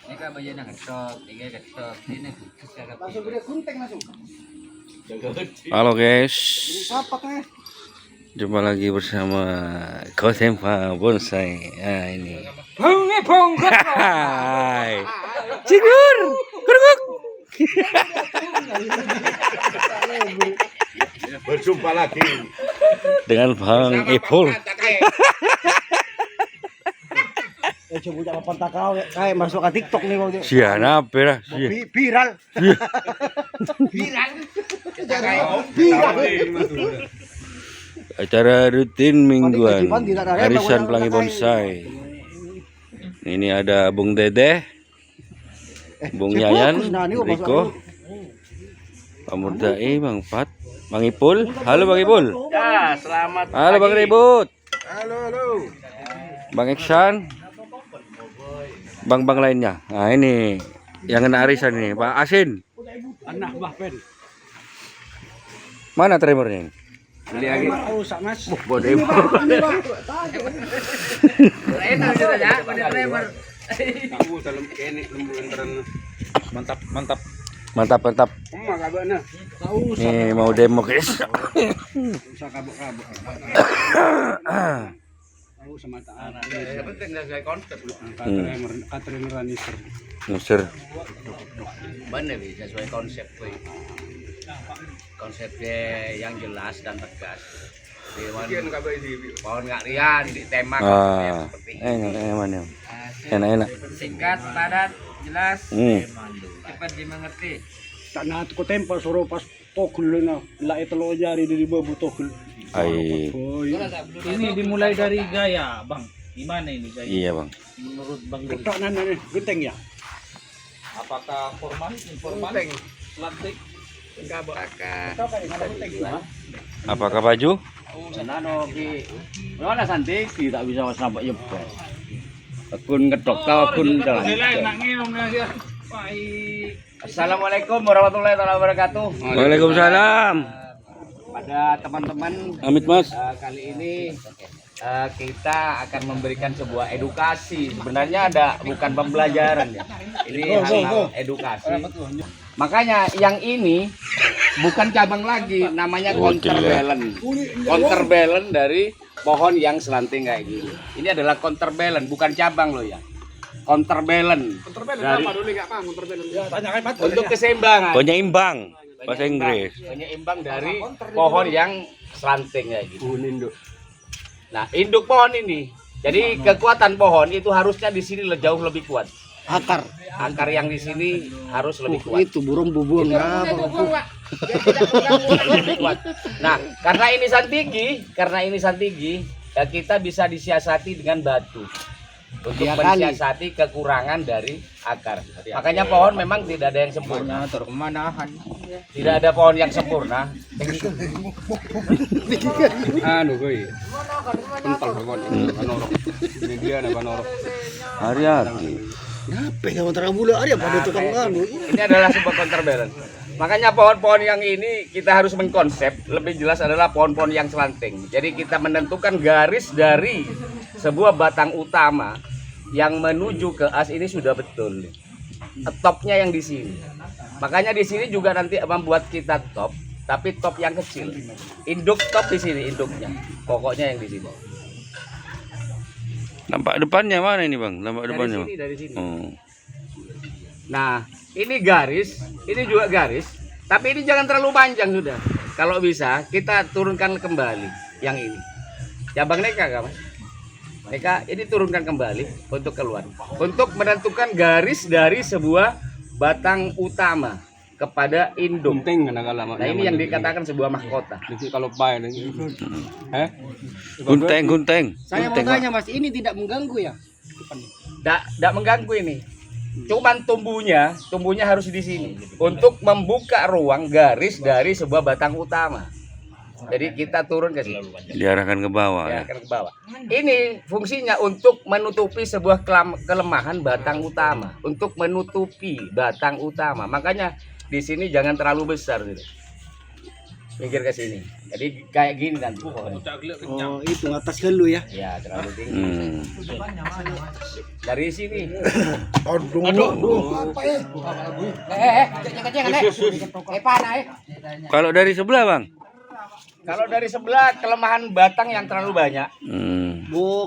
Eka bagian ketok, tiga ketok. Ini Langsung gede gunting langsung. Halo guys, Jadi sapak nih. jumpa lagi bersama Kotempa Bonsai. Nah ini. bong. Hai, Cigur, kuruk. Berjumpa lagi Dengan Bang Ipul. Coba jangan pantak kau kayak masuk ke TikTok nih bang. Sian apa ya? Viral. Acara rutin mingguan Arisan Pelangi Bonsai. Ini ada Bung Dede, Bung Yayan, Riko, Pak Murdai, Bang Pat, Bang Ipul. Halo Bang Ipul. Ya, selamat. Halo Bang Ribut. halo Bang Iksan. Bang-bang lainnya. Nah ini yang kena arisan ini, Pak Asin. anak Bahpen Mana tremornya ini? beli lagi Rusak mas. Bodoh. Enak gitu ya, pada driver. aku dalam kene lembu enteran mantap Mantap mantap. emak kabana Nih mau demo guys. usah kabuk-kabuk tahu sama taat Yang penting sesuai konsep lu. Katrin Raniser Musir. Bener nih, sesuai konsep tuh. Konsepnya yang jelas dan tegas. kian kabar di Pohon nggak rian ditembak Ah, seperti enak. Enak. singkat, padat, jelas, cepat dimengerti. tak naat ko tempo suruh pas togel na la itu lo jari dari babu togel Ai, Ini dimulai dari gaya, Bang. Gimana ini gaya? iya bang. Menurut Bang Dede? ketok nana nih genteng ya Apakah formal, informal, lantik? Apakah baju? Nano ki, mana santai tidak bisa sampai yebek. Akun ngedok kau akun jalan. Assalamualaikum warahmatullahi wabarakatuh. Waalaikumsalam. Pada teman-teman, Amit mas. kali ini kita akan memberikan sebuah edukasi. Sebenarnya bukan pembelajaran ya. Ini hal edukasi. Makanya yang ini bukan cabang lagi, namanya counterbalance. Counterbalance dari pohon yang selanting kayak gini. Ini adalah counterbalance, bukan cabang loh ya. Counterbalance. Dari, untuk keseimbangan. Penyeimbang bahasa Inggris. Penyeimbang dari pohon yang selanting kayak gitu. Nah, induk pohon ini. Jadi kekuatan pohon itu harusnya di sini jauh lebih kuat. Akar. Akar yang di sini harus lebih kuat. Itu burung bubung ya. Lebih kuat. Nah, karena ini santigi, ya kita bisa disiasati dengan batu untuk Ya kali. mensiasati kekurangan dari akar. Makanya pohon memang tidak ada yang sempurna. Tidak ada pohon yang sempurna. anu gue kental banget panorok ini dia ada panorok Hari-hari. Apa yang antara bula ada pada tukang anu. Ini adalah sebuah counterbalance. Makanya pohon-pohon yang ini kita harus mengkonsep lebih jelas adalah pohon-pohon yang selanting. Jadi kita menentukan garis dari sebuah batang utama yang menuju ke as ini sudah betul. Topnya yang di sini. Makanya di sini juga nanti membuat kita top, tapi top yang kecil. Induk top di sini induknya. Pokoknya yang di sini. Nampak depannya mana ini bang? Nampak depannya. Bang? Dari sini. Oh. Nah, ini garis, ini juga garis, tapi ini jangan terlalu panjang sudah. Kalau bisa, kita turunkan kembali yang ini. Cabang neka, kan, Mas? Neka, ini turunkan kembali untuk keluar. Untuk menentukan garis dari sebuah batang utama kepada induk. gunting kan agak lama Nah, ini yang dikatakan sebuah mahkota. jadi kalau baik nih Gunteng. Saya mau tanya mas, ini tidak mengganggu ya? Tidak mengganggu ini. Cuman tumbuhnya harus di sini untuk membuka ruang garis dari sebuah batang utama. Jadi kita turun ke sini, Diarahkan ke bawah ya. ke bawah. Ini fungsinya untuk menutupi sebuah kelemahan batang utama, untuk menutupi batang utama. Makanya di sini jangan terlalu besar gitu. minggir ke sini. Jadi kayak gini nanti pohon. Oh, itu atas helu ya. Ya, terlalu tinggi. Dari sini. Kalau dari sebelah bang? Kalau dari sebelah kelemahan batang yang terlalu banyak,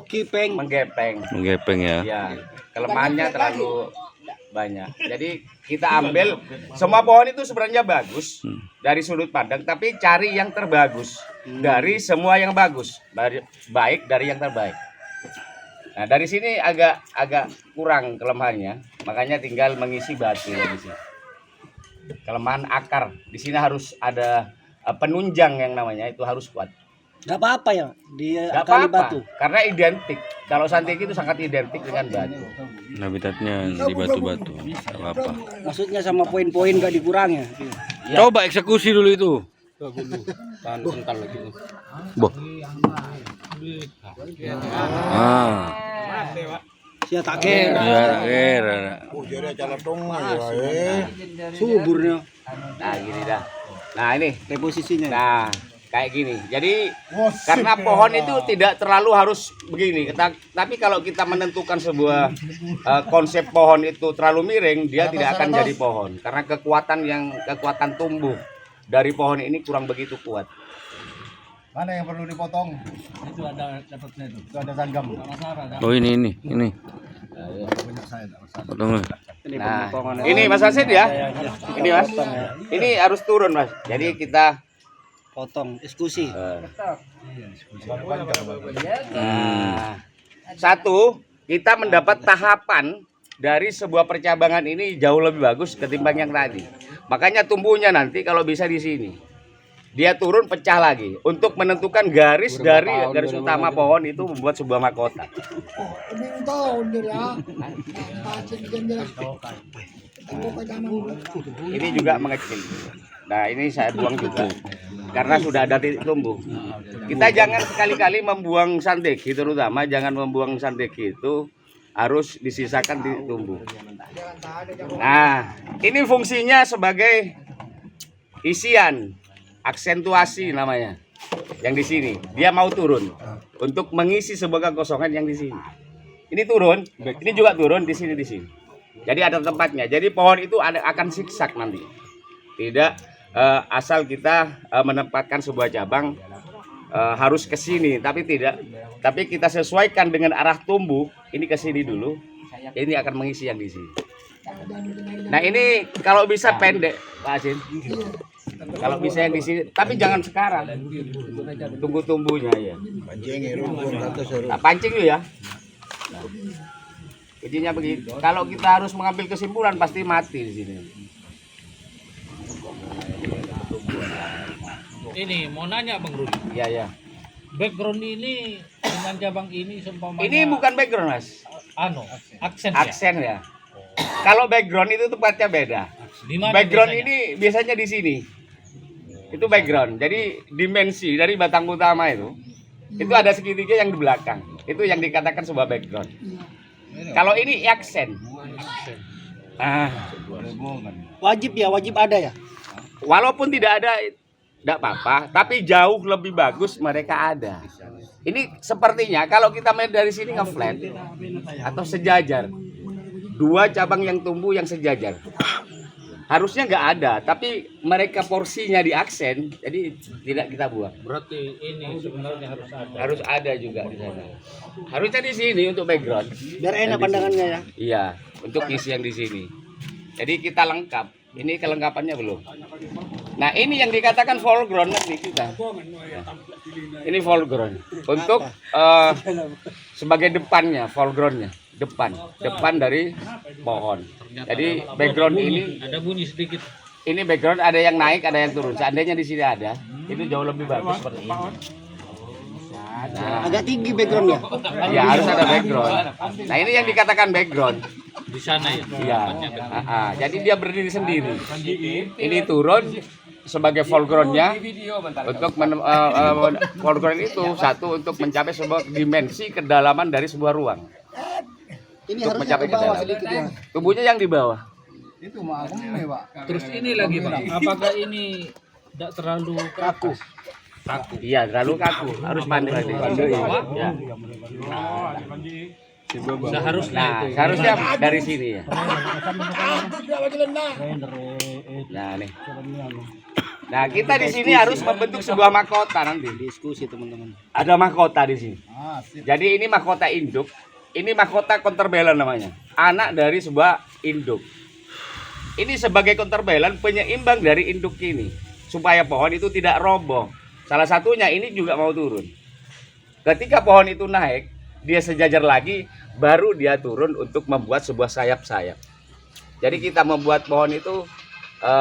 Kipeng. menggepeng. Menggepeng ya. Ya, kelemahannya terlalu banyak. Jadi kita ambil semua pohon itu sebenarnya bagus dari sudut pandang, tapi cari yang terbagus dari semua yang bagus, baik dari yang terbaik. Nah dari sini agak kurang kelemahannya, makanya tinggal mengisi batu di sini. Kelemahan akar di sini harus ada penunjang yang namanya itu harus kuat. Gak apa-apa ya di Gak kali apa-apa, batu. karena identik. Kalau santiki itu sangat identik dengan batu. Habitatnya di batu-batu. Gak apa-apa. Maksudnya sama poin-poin gak dikurangi. Ya. Coba eksekusi dulu itu. Tahan kental lagi. Boh. Ah. Sia tak kira. Ya, kira. Suburnya. Nah gini dah. Nah ini. Posisinya. Nah kayak gini. Jadi karena pohon itu tidak terlalu harus begini. Tapi kalau kita menentukan sebuah konsep pohon itu terlalu miring, dia tidak akan jadi pohon. Karena kekuatan tumbuh dari pohon ini kurang begitu kuat. Mana yang perlu dipotong? Itu ada dapatnya itu. Itu ada zanggam. Oh ini. Potong. Nah ini Mas Asid ya. Ini Mas. Ini harus turun Mas. Jadi kita Potong, diskusi. Nah, satu, kita mendapat tahapan dari sebuah percabangan ini jauh lebih bagus ketimbang yang tadi. Makanya tumbuhnya nanti kalau bisa di sini. Dia turun pecah lagi untuk menentukan garis dari garis utama pohon itu membuat sebuah mahkota. Ini juga mengecil. Nah, ini saya buang juga. Karena sudah ada titik tumbuh. Kita jangan sekali-kali membuang santeki, terutama jangan membuang santeki itu harus disisakan titik tumbuh. Nah, ini fungsinya sebagai isian, aksentuasi namanya. Yang di sini, dia mau turun untuk mengisi sebuah kekosongan yang di sini. Ini turun, ini juga turun di sini. Jadi ada tempatnya. Jadi pohon itu akan zigzag nanti. Tidak asal kita menempatkan sebuah cabang harus ke sini, tapi tidak. Tapi kita sesuaikan dengan arah tumbuh. Ini ke sini dulu. Ini akan mengisi yang di sini. Nah ini kalau bisa pendek, Pak Asin. Kalau bisa yang di sini, tapi jangan sekarang. Tunggu tumbuhnya ya. Nah, pancing dulu ya. Kuncinya begitu. Kalau kita harus mengambil kesimpulan pasti mati di sini. Ini mau nanya Bang Rudi. Iya. Background ini dengan cabang ini seumpamanya. Ini bukan background Mas. Aksen. Aksen ya. Kalau background itu tempatnya beda. Background ini biasanya di sini. Itu background. Jadi dimensi dari batang utama itu ada segitiga yang di belakang. Itu yang dikatakan sebuah background. Kalau ini aksen. Wajib ada ya. Walaupun tidak ada, tidak apa-apa. Tapi jauh lebih bagus mereka ada. Ini sepertinya kalau kita main dari sini nge-flat atau sejajar. Dua cabang yang tumbuh yang sejajar. Harusnya nggak ada, tapi mereka porsinya di aksen, jadi tidak kita buang. Berarti ini sebenarnya harus ada. Harus ada juga di sana. Harusnya di sini untuk background. Biar enak pandangannya ya. Iya, untuk isi yang di sini. Jadi kita lengkap. Ini kelengkapannya belum. Nah ini yang dikatakan foreground nanti kita. Ini foreground. Untuk sebagai depannya, foregroundnya. Depan dari pohon. Jadi background ini ada bunyi sedikit. Ini background ada yang naik, ada yang turun. Seandainya di sini ada, itu jauh lebih bagus seperti ini. Nah, Agak tinggi backgroundnya. ya harus ada background. Nah ini yang dikatakan background. Di sana ya. Iya. Jadi dia berdiri sendiri. Ini turun sebagai foregroundnya untuk foreground itu satu untuk mencapai sebuah dimensi kedalaman dari sebuah ruang. Ini Untuk harusnya mencapai ke bawah kedalaman. sedikit ya. Tubuhnya yang di bawah. Terus ini lagi Bang, apakah ini Tidak terlalu kaku. Kaku. Iya, terlalu kaku. Harus pandai. Ya. Seharusnya Nah, itu. seharusnya dari sini ya. Nah, nih. Nah, kita di sini harus membentuk sebuah mahkota nanti. Diskusi teman-teman. Ada mahkota di sini. Ah, sip. Jadi ini mahkota induk. Ini mahkota counterbalance namanya. Anak dari sebuah induk. Ini sebagai counterbalance penyeimbang dari induk ini. Supaya pohon itu tidak roboh. Salah satunya ini juga mau turun. Ketika pohon itu naik, dia sejajar lagi, baru dia turun untuk membuat sebuah sayap-sayap. Jadi kita membuat pohon itu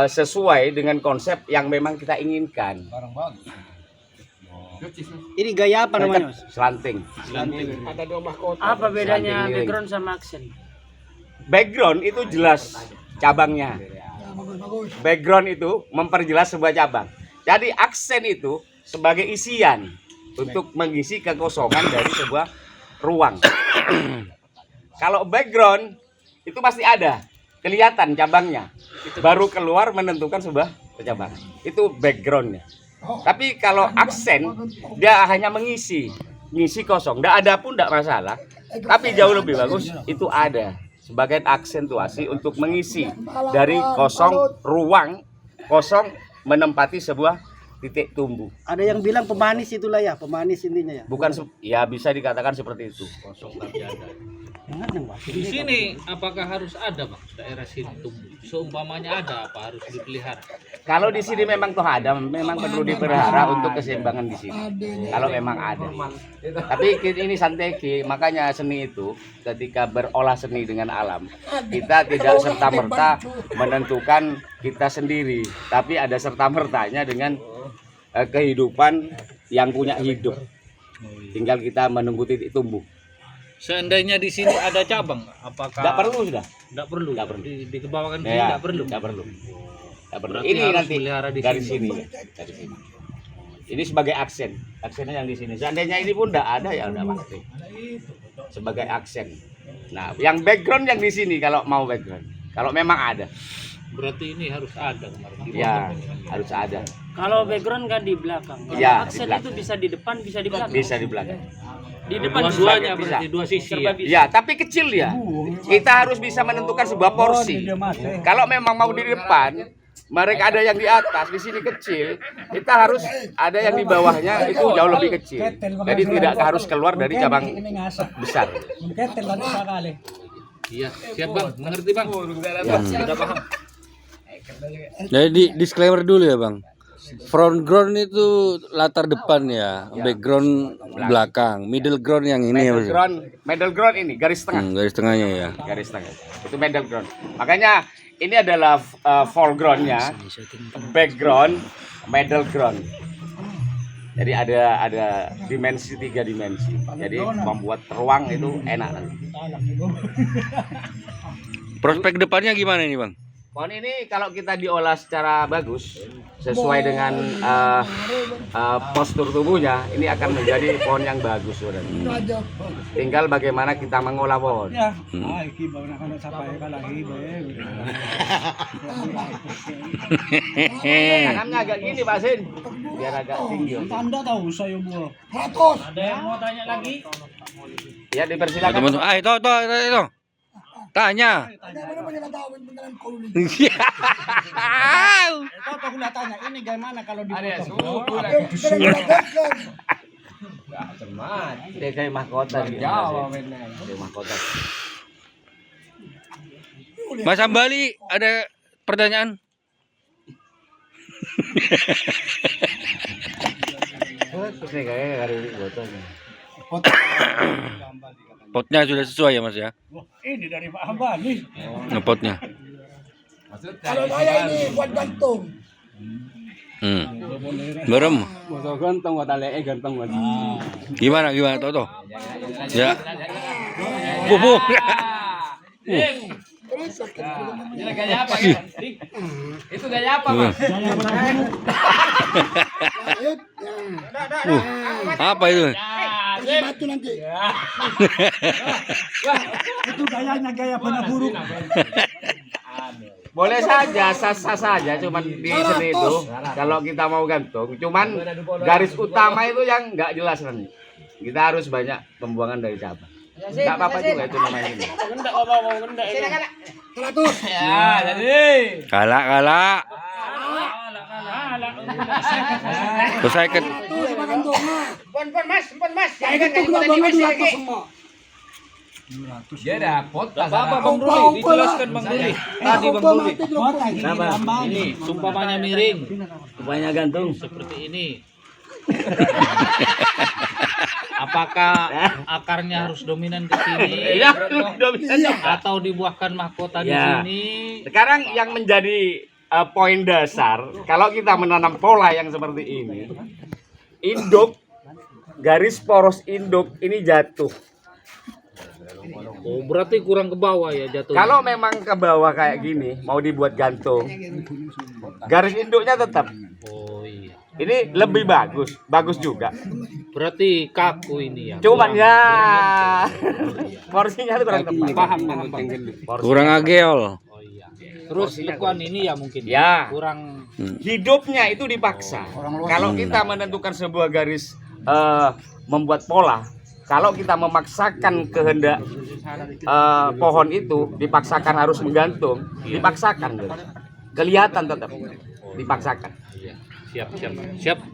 sesuai dengan konsep yang memang kita inginkan. Barang bagus. Ini gaya apa namanya, Mas? Selanting. Ada 2 mahkota. Apa bedanya Slanting background sama aksen? Background itu jelas cabangnya. Background itu memperjelas sebuah cabang. Jadi aksen itu sebagai isian untuk mengisi kekosongan dari sebuah ruang. Kalau background itu pasti ada, kelihatan cabangnya. Baru keluar menentukan sebuah cabang. Itu backgroundnya. Tapi kalau aksen dia hanya mengisi kosong. Tidak ada pun tidak masalah. Tapi jauh lebih bagus itu ada sebagai aksentuasi untuk mengisi dari kosong ruang kosong menempati sebuah titik tumbuh. Ada yang bilang pemanis itulah ya, pemanis intinya ya. Bukan ya bisa dikatakan seperti itu. Di sini apakah harus ada, Bang? Daerah sini tumbuh. Seumpamanya ada, apa harus dipelihara? Kalau di sini memang toh ada, memang perlu dipelihara untuk keseimbangan di sini. Kalau memang ada. Tapi ini santeki, makanya seni itu ketika berolah seni dengan alam, kita tidak serta-merta menentukan kita sendiri, tapi ada serta-mertanya dengan kehidupan yang punya hidup. Tinggal kita menunggu titik tumbuh. Seandainya di sini ada cabang, apakah Tidak perlu sudah. Tidak perlu. Nggak perlu. Dikebawakan sini Ya, tidak perlu. Tidak perlu. Tidak perlu. Berarti Ini harus nanti pelihara di dari sini. sini. Dari sini. Ini sebagai aksen. Aksennya yang di sini. Seandainya ini pun tidak ada ya udah pasti. Sebagai aksen. Nah, yang background yang di sini kalau mau background. Kalau memang ada. Berarti ini harus ada kemarin. Ya, harus ada. Kalau background kan di belakang. Kalau Ya, di aksen belakang. itu bisa di depan, bisa di belakang. Bisa di belakang. Di depan Dua-duanya bisa. berarti dua sisi ya. Ya, tapi kecil ya. Kita harus bisa menentukan sebuah porsi. Kalau memang mau di depan, mereka ada yang di atas, di sini kecil. Kita harus ada yang di bawahnya itu jauh lebih kecil. Jadi tidak harus keluar dari cabang besar. Iya, siap Bang. Mengerti Bang? Sudah paham. Jadi disclaimer dulu ya Bang. Front ground itu latar depan ya, background belakang, middle ground yang ini ya Bang. Middle ground ini garis tengah. Garis tengahnya ya. Garis tengah. Itu middle ground. Makanya ini adalah foregroundnya, background, middle ground. Jadi ada dimensi 3 dimensi. Jadi membuat ruang itu enak nanti. Prospek depannya gimana nih Bang? Pohon ini kalau kita diolah secara bagus sesuai dengan postur tubuhnya, ini akan menjadi pohon yang bagus sebenarnya. Tinggal bagaimana kita mengolah pohon. Tangannya agak gini Pak Sin, biar agak tinggi. Tanda tahu saya buah. Ada yang mau tanya lagi? Ya dipersilakan. Teman-teman, itu. Tanya. Kau aku nak tanya ini gimana kalau dipotong? Dia kayak mahkota dia. Dia mahkota. Mas Ambali ada pertanyaan? Terus nih kayak hari ini botolnya. Potnya sudah sesuai ya Mas ya? Ini dari Pak Hambali. Ngepotnya. Kalau saya ini buat gantung. Berem. Motor ganteng, kota lee ganteng banget. Gimana Toto? Ya. Bubu. Ini gaya apa ya? Itu gaya apa, Mas? Apa itu? Batu nanti. Itu gayanya gaya pernah buruk. boleh saja, sah-sah saja, cuman di sini itu kalau kita mau gantung, cuman garis utama itu yang nggak jelas kan. Kita harus banyak pembuangan dari cabang. Nggak apa-apa juga itu namanya ini. Kalak. Terus saya kan Dia dapat. Apa Bang Ruli? Dijelaskan Bang Ruli. Tadi Bang Ruli. Ini sumpamanya miring. Rupanya gantung. Seperti ini. Apakah akarnya harus dominan ke sini Iya, dominan. atau dibuahkan mahkota di Ya. sini? Sekarang yang menjadi poin dasar, kalau kita menanam pola yang seperti ini, induk, garis poros induk ini jatuh. Oh, berarti kurang ke bawah ya jatuhnya. Kalau memang ke bawah kayak gini, mau dibuat gantung, garis induknya tetap. Oh iya. Ini lebih bagus juga. Berarti kaku ini ya. Cuman ya, porsinya itu kurang tepat. Paham. kurang ageol. Oh iya. Terus lekuan ini ya mungkin Ya. kurang. Hidupnya itu dipaksa. Kalau kita menentukan sebuah garis membuat pola, kalau kita memaksakan kehendak pohon itu dipaksakan harus menggantung, dipaksakan, kelihatan tetap dipaksakan. Siap,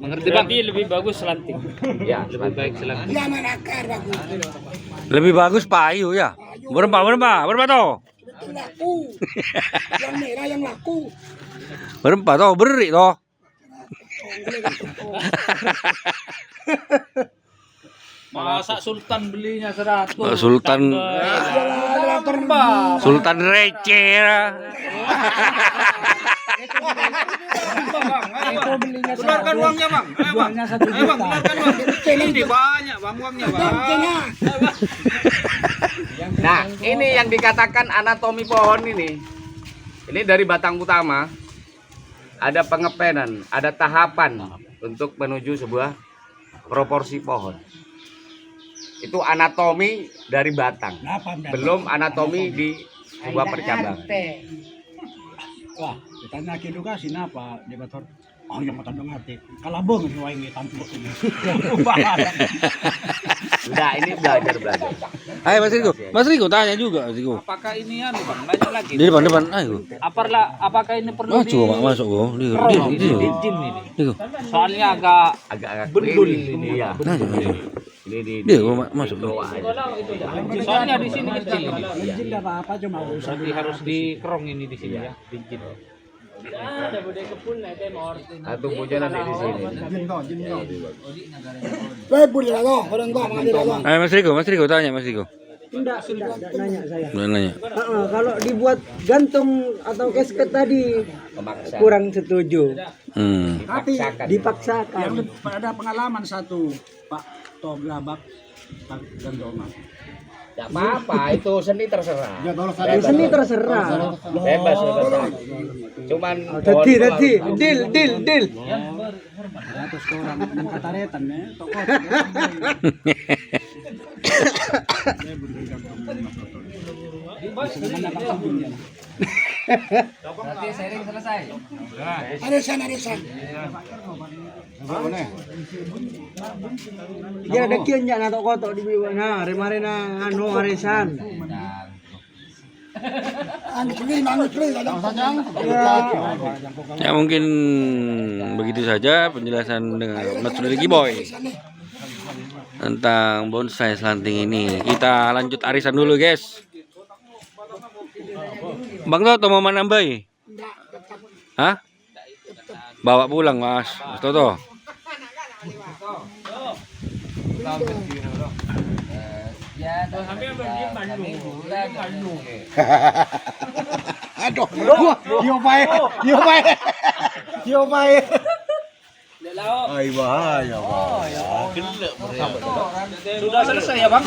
mengerti Bang? Lebih bagus selanting. Ya, Lebih baik selanting. Lebih bagus payu ya. Berapa toh? Yang merah yang laku. Berapa toh? Beri toh. Masa Sultan belinya 100? Sultan receh. Keluarkan uangnya Bang. Ayo Bang. Ayo Bang, keluarkan uang. Ini banyak Bang uangnya Bang. Nah, ini yang dikatakan anatomi pohon ini. Ini dari batang utama ada pengepenan, ada tahapan untuk menuju sebuah proporsi pohon. Itu anatomi dari batang. Belum anatomi di sebuah percabangan. Wah, ditanya ke edukasi napa di bator. Oh, yang mau tandang hati. Kalabong ini wae tampuk ini. Udah, ini belajar. Ayo Mas Riko tanya juga Mas Riko. Apakah ini anu Bang? Nanya lagi. Di depan. Ayo. Apakah ini perlu Coba masuk kok. Di. izin ini? Soalnya agak bendul ini. Iya. Ini Dia kok masuk tuh. soalnya di sini kecil ini. Izin enggak apa-apa cuma usah. Berarti harus dikerong ini di sini ya. Izin. Satu puja nanti di sini. Ayo Mas Riko tanya Mas Riko. Enggak nanya saya. Nanya. Kalau dibuat gantung atau kesket tadi Memaksa. kurang setuju. Tapi Dipaksakan. yang ada pengalaman satu Pak Toglabak dan Doma. Tidak apa-apa, itu seni terserah. Di seni terserah. Bebas. Cuman Tadi deal. Ratus orang yang kataretan ya, toko. Berarti sharing selesai. Arisan. Dia ada kian nya nato kotok di bawah. Nah, remare na anu arisan. Ya mungkin begitu saja penjelasan dengan Mas Riki Boy tentang bonsai selanting ini. Kita lanjut arisan dulu guys. Bang Toto mau menambahi? Hah? Bawa pulang Mas Toto. Aduh, yo bae. Ay bahaya. Sudah selesai ya Bang?